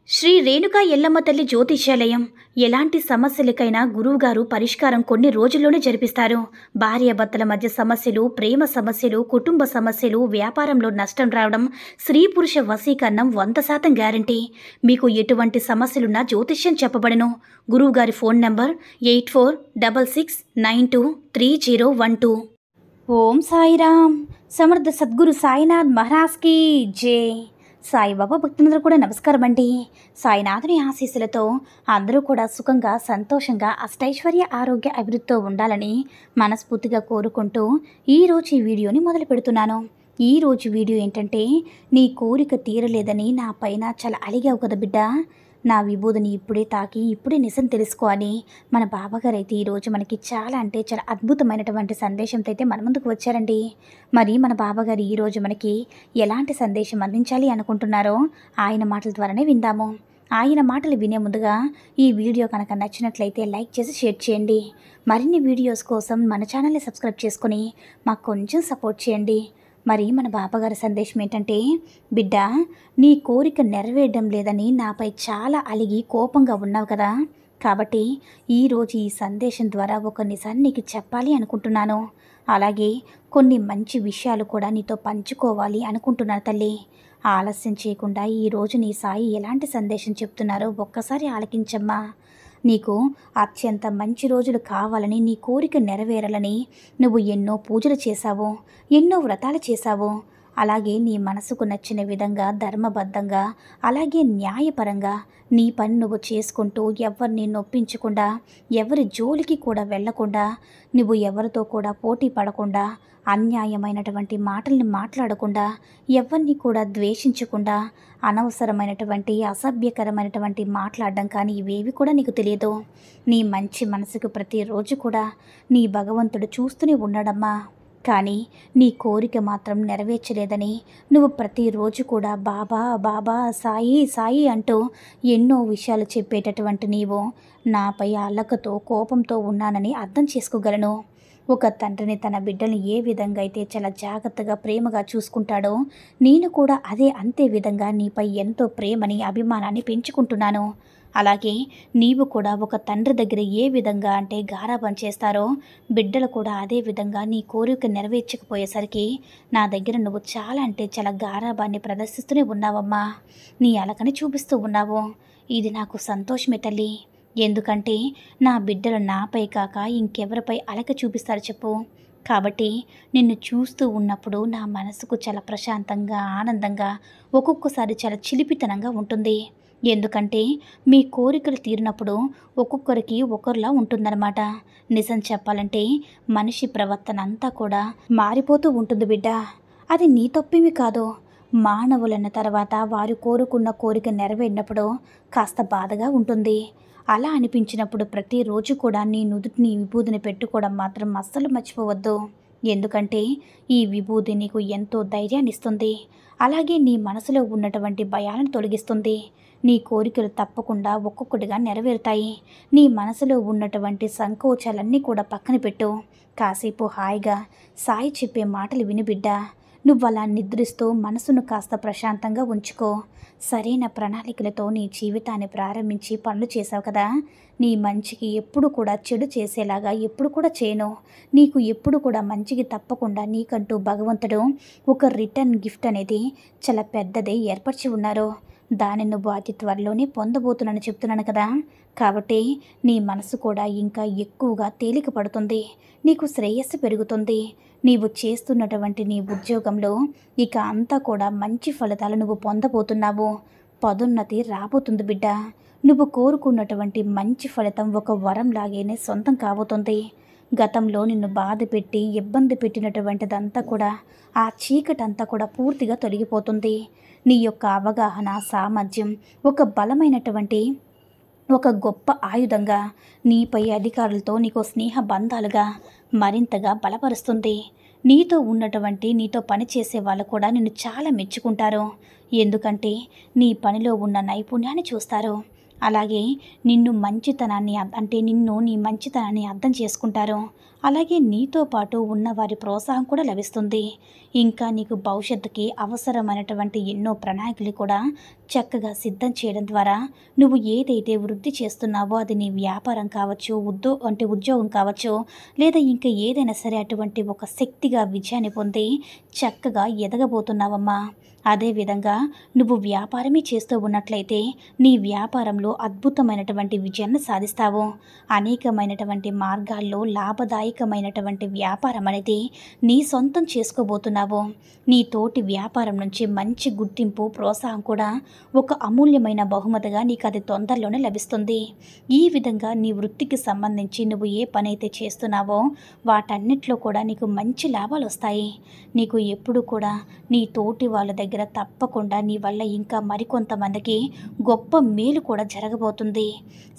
శ్రీ రేణుకా ఎల్లమ్మ తల్లి జ్యోతిష్యాలయం. ఎలాంటి సమస్యలకైనా గురువుగారు పరిష్కారం కొన్ని రోజుల్లోనే జరిపిస్తారు. భార్యాభర్తల మధ్య సమస్యలు, ప్రేమ సమస్యలు, కుటుంబ సమస్యలు, వ్యాపారంలో నష్టం రావడం, స్త్రీ పురుష వశీకరణం 100% గ్యారంటీ. మీకు ఎటువంటి సమస్యలున్నా జ్యోతిష్యం చెప్పబడను. గురువుగారి ఫోన్ నంబర్ 8466923012. ఓం సాయిరామ్. సమర్థ సద్గురు సాయినాథ్ మహారాజ్కి జై. సాయిబాబా భక్తులందరూ కూడా నమస్కారం అండి. సాయినాథుని ఆశీస్సులతో అందరూ కూడా సుఖంగా, సంతోషంగా, అష్టైశ్వర్య, ఆరోగ్య అభివృద్ధితో ఉండాలని మనస్ఫూర్తిగా కోరుకుంటూ ఈరోజు ఈ వీడియోని మొదలు పెడుతున్నాను. ఈరోజు వీడియో ఏంటంటే, నీ కోరిక తీరలేదని నా పైన చాలా అలిగావు కదా బిడ్డ, నా విభూదిని ఇప్పుడే తాకి ఇప్పుడే నిజం తెలుసుకోవాలి. మన బాబాగారు అయితే ఈరోజు మనకి చాలా అద్భుతమైనటువంటి సందేశంతో అయితే మన ముందుకు వచ్చారండి. మరి మన బాబాగారు ఈరోజు మనకి ఎలాంటి సందేశం అందించాలి అనుకుంటున్నారో ఆయన మాటల ద్వారానే విందాము. ఆయన మాటలు వినే ముందుగా ఈ వీడియో కనుక నచ్చినట్లయితే లైక్ చేసి షేర్ చేయండి. మరిన్ని వీడియోస్ కోసం మన ఛానల్ని సబ్స్క్రైబ్ చేసుకొని మాకు కొంచెం సపోర్ట్ చేయండి. మరి మన బాబాగారి సందేశం ఏంటంటే, బిడ్డ, నీ కోరిక నెరవేరడం లేదని నాపై చాలా అలిగి కోపంగా ఉన్నావు కదా, కాబట్టి ఈరోజు ఈ సందేశం ద్వారా ఒక నిజాన్ని నీకు చెప్పాలి అనుకుంటున్నాను. అలాగే కొన్ని మంచి విషయాలు కూడా నీతో పంచుకోవాలి అనుకుంటున్నాను తల్లి. ఆలస్యం చేయకుండా ఈరోజు నీ సాయి ఎలాంటి సందేశం చెప్తున్నారో ఒక్కసారి ఆలకించమ్మా. నీకు అత్యంత మంచి రోజులు కావాలని, నీ కోరిక నెరవేరాలని నువ్వు ఎన్నో పూజలు చేశావు, ఎన్నో వ్రతాలు చేశావు. అలాగే నీ మనసుకు నచ్చిన విధంగా, ధర్మబద్ధంగా, అలాగే న్యాయపరంగా నీ పని నువ్వు చేసుకుంటూ, ఎవరిని నొప్పించకుండా, ఎవరి జోలికి కూడా వెళ్లకుండా, నువ్వు ఎవరితో కూడా పోటీ పడకుండా, అన్యాయమైనటువంటి మాటల్ని మాట్లాడకుండా, ఎవరిని కూడా ద్వేషించకుండా, అనవసరమైనటువంటి అసభ్యకరమైనటువంటి మాట్లాడడం కానీ ఇవేవి కూడా నీకు తెలియదు. నీ మంచి మనసుకు ప్రతిరోజు కూడా నీ భగవంతుడు చూస్తూనే ఉన్నాడమ్మా. కానీ నీ కోరిక మాత్రం నెరవేర్చలేదని నువ్వు ప్రతిరోజు కూడా బాబా బాబా, సాయి సాయి అంటూ ఎన్నో విషయాలు చెప్పేటటువంటి నీవు నాపై అల్లకతో, కోపంతో ఉన్నానని అర్థం చేసుకోగలను. ఒక తండ్రిని తన బిడ్డల్ని ఏ విధంగా అయితే చాలా జాగ్రత్తగా, ప్రేమగా చూసుకుంటాడో, నేను కూడా అంతే విధంగా నీపై ఎంతో ప్రేమని, అభిమానాన్ని పెంచుకుంటున్నాను. అలాగే నీవు కూడా ఒక తండ్రి దగ్గర ఏ విధంగా అంటే గారాబం చేస్తారో, బిడ్డలు కూడా అదే విధంగా నీ కోరిక నెరవేర్చకపోయేసరికి నా దగ్గర నువ్వు చాలా గారాబాన్ని ప్రదర్శిస్తూనే ఉన్నావమ్మా. నీ అలకని చూపిస్తూ ఉన్నావు. ఇది నాకు సంతోషమే తల్లి. ఎందుకంటే నా బిడ్డలు నాపై కాక ఇంకెవరిపై అలక చూపిస్తారు చెప్పు. కాబట్టి నిన్ను చూస్తూ ఉన్నప్పుడు నా మనసుకు చాలా ప్రశాంతంగా, ఆనందంగా, ఒక్కొక్కసారి చాలా చిలిపితనంగా ఉంటుంది. ఎందుకంటే మీ కోరికలు తీరినప్పుడు ఒక్కొక్కరికి ఒకరిలా ఉంటుందన్నమాట. నిజం చెప్పాలంటే మనిషి ప్రవర్తన అంతా కూడా మారిపోతూ ఉంటుంది బిడ్డ. అది నీ తప్పేమీ కాదు. మానవులన్న తర్వాత వారు కోరుకున్న కోరిక నెరవేరినప్పుడు కాస్త బాధగా ఉంటుంది. అలా అనిపించినప్పుడు ప్రతిరోజు కూడా నీ నుదుటిని విభూదిని పెట్టుకోవడం మాత్రం అస్సలు మర్చిపోవద్దు. ఎందుకంటే ఈ విభూది నీకు ఎంతో ధైర్యాన్ని ఇస్తుంది. అలాగే నీ మనసులో ఉన్నటువంటి భయాలను తొలగిస్తుంది. నీ కోరికలు తప్పకుండా ఒక్కొక్కటిగా నెరవేరుతాయి. నీ మనసులో ఉన్నటువంటి సంకోచాలన్నీ కూడా పక్కన పెట్టు. కాసేపు హాయిగా సాయి చెప్పే మాటలు విని బిడ్డ. నువ్వలా నిద్రిస్తూ మనసును కాస్త ప్రశాంతంగా ఉంచుకో. సరైన ప్రణాళికలతో నీ జీవితాన్ని ప్రారంభించి పనులు చేసావు కదా, నీ మంచికి ఎప్పుడు కూడా చెడు చేసేలాగా ఎప్పుడు కూడా చేయను. నీకు ఎప్పుడు కూడా మంచికి తప్పకుండా నీకంటూ భగవంతుడు ఒక రిటర్న్ గిఫ్ట్ అనేది చాలా పెద్దదే ఏర్పరిచి ఉన్నారు. దాన్ని నువ్వు అతి త్వరలోనే పొందబోతున్నాను చెప్తున్నాను కదా. కాబట్టి నీ మనసు కూడా ఇంకా ఎక్కువగా తేలిక పడుతుంది. నీకు శ్రేయస్సు పెరుగుతుంది. నీవు చేస్తున్నటువంటి నీ ఉద్యోగంలో ఇక అంతా కూడా మంచి ఫలితాలు నువ్వు పొందబోతున్నావు. పదోన్నతి రాబోతుంది బిడ్డ. నువ్వు కోరుకున్నటువంటి మంచి ఫలితం ఒక వరం లాగానే సొంతం కాబోతుంది. గతంలో నిన్ను బాధ పెట్టి ఇబ్బంది పెట్టినటువంటిదంతా కూడా, ఆ చీకటంతా కూడా పూర్తిగా తొలగిపోతుంది. నీ యొక్క అవగాహన, సామర్థ్యం ఒక బలమైనటువంటి ఒక గొప్ప ఆయుధంగా నీపై అధికారులతో నీకు స్నేహ బంధాలుగా మరింతగా బలపరుస్తుంది. నీతో పనిచేసే వాళ్ళు కూడా నిన్ను చాలా మెచ్చుకుంటారు. ఎందుకంటే నీ పనిలో ఉన్న నైపుణ్యాన్ని చూస్తారు. అలాగే నీ మంచితనాన్ని అర్థం చేసుకుంటారు. అలాగే నీతో పాటు ఉన్న వారి ప్రోత్సాహం కూడా లభిస్తుంది. ఇంకా నీకు భవిష్యత్తుకి అవసరమైనటువంటి ఎన్నో ప్రణాళికలు కూడా చక్కగా సిద్ధం చేయడం ద్వారా నువ్వు ఏదైతే వృద్ధి చేస్తున్నావో అది నీ వ్యాపారం కావచ్చు, ఉద్యోగం కావచ్చు, లేదా ఇంకా ఏదైనా సరే అటువంటి ఒక శక్తిగా విజయాన్ని పొంది చక్కగా ఎదగబోతున్నావమ్మా. అదేవిధంగా నువ్వు వ్యాపారమే చేస్తూ ఉన్నట్లయితే నీ వ్యాపారంలో అద్భుతమైనటువంటి విజయాన్ని సాధిస్తావు. అనేకమైనటువంటి మార్గాల్లో లాభదాయకమైనటువంటి వ్యాపారం అనేది నీ సొంతం చేసుకోబోతున్నావు. నీ తోటి వ్యాపారం నుంచి మంచి గుర్తింపు, ప్రోత్సాహం కూడా ఒక అమూల్యమైన బహుమతిగా నీకు అది తొందరలోనే లభిస్తుంది. ఈ విధంగా నీ వృత్తికి సంబంధించి నువ్వు ఏ పని అయితే చేస్తున్నావో వాటన్నిటిలో కూడా నీకు మంచి లాభాలు వస్తాయి. నీకు ఎప్పుడు కూడా నీ తోటి వాళ్ళ దగ్గర తప్పకుండా నీ వల్ల ఇంకా మరికొంతమందికి గొప్ప మేలు కూడా జరగబోతుంది.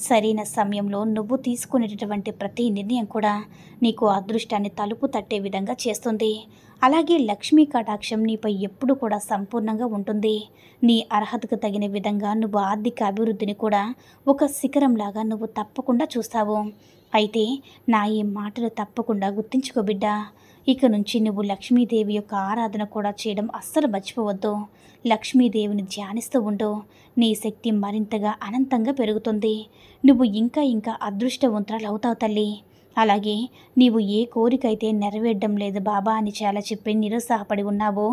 సరైన సమయంలో నువ్వు తీసుకునేటటువంటి ప్రతి నిర్ణయం కూడా నీకు అదృష్టాన్ని తలుపు తట్టే విధంగా చేస్తుంది. అలాగే లక్ష్మీ కటాక్షం నీపై ఎప్పుడు కూడా సంపూర్ణంగా ఉంటుంది. నీ అర్హతకు తగిన విధంగా నువ్వు ఆర్థిక అభివృద్ధిని కూడా ఒక శిఖరంలాగా నువ్వు తప్పకుండా చూస్తావు. అయితే నా ఈ మాటలు తప్పకుండా గుర్తుంచుకో బిడ్డా. ఇక నుంచి నువ్వు లక్ష్మీదేవి యొక్క ఆరాధన కూడా చేయడం అస్సలు మర్చిపోవద్దు. లక్ష్మీదేవిని ధ్యానిస్తూ ఉండు. నీ శక్తి మరింతగా అనంతంగా పెరుగుతుంది. నువ్వు ఇంకా ఇంకా అదృష్టవంతురాలు అవుతావు తల్లి. అలాగే నీవు ఏ కోరిక అయితే నెరవేరడం లేదు బాబా అని చాలా చెప్పి నిరుత్సాహపడి ఉన్నావో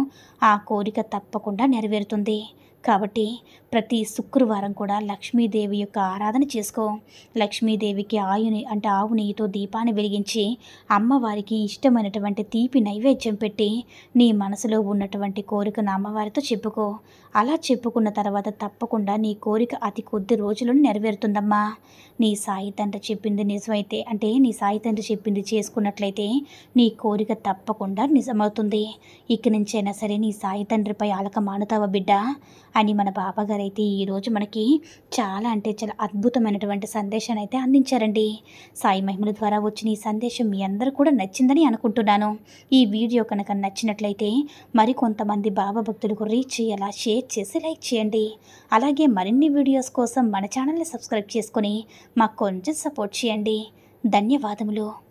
ఆ కోరిక తప్పకుండా నెరవేరుతుంది. కాబట్టి ప్రతి శుక్రవారం కూడా లక్ష్మీదేవి యొక్క ఆరాధన చేసుకో. లక్ష్మీదేవికి ఆవు నెయ్యితో దీపాన్ని వెలిగించి అమ్మవారికి ఇష్టమైనటువంటి తీపి నైవేద్యం పెట్టి నీ మనసులో ఉన్నటువంటి కోరికను అమ్మవారితో చెప్పుకో. అలా చెప్పుకున్న తర్వాత తప్పకుండా నీ కోరిక అతి కొద్ది రోజులను నెరవేరుతుందమ్మా. నీ సాయి తండ్రి చెప్పింది నిజమైతే నీ సాయి తండ్రి చెప్పింది చేసుకున్నట్లయితే నీ కోరిక తప్పకుండా నిజమవుతుంది. ఇక నుంచైనా సరే నీ సాయి తండ్రిపై అలక మానుతావా బిడ్డ అని మన బాబాగారు అయితే ఈరోజు మనకి చాలా అద్భుతమైనటువంటి సందేశాన్ని అయితే అందించారండి. సాయి మహిమల ద్వారా వచ్చిన ఈ సందేశం మీ అందరూ కూడా నచ్చిందని అనుకుంటున్నాను. ఈ వీడియో కనుక నచ్చినట్లయితే మరికొంతమంది బాబా భక్తులకు రీచ్ అయ్యేలా షేర్ చేసి లైక్ చేయండి. అలాగే మరిన్ని వీడియోస్ కోసం మన ఛానల్ని సబ్స్క్రైబ్ చేసుకొని మాకు కొంచెం సపోర్ట్ చేయండి. ధన్యవాదములు.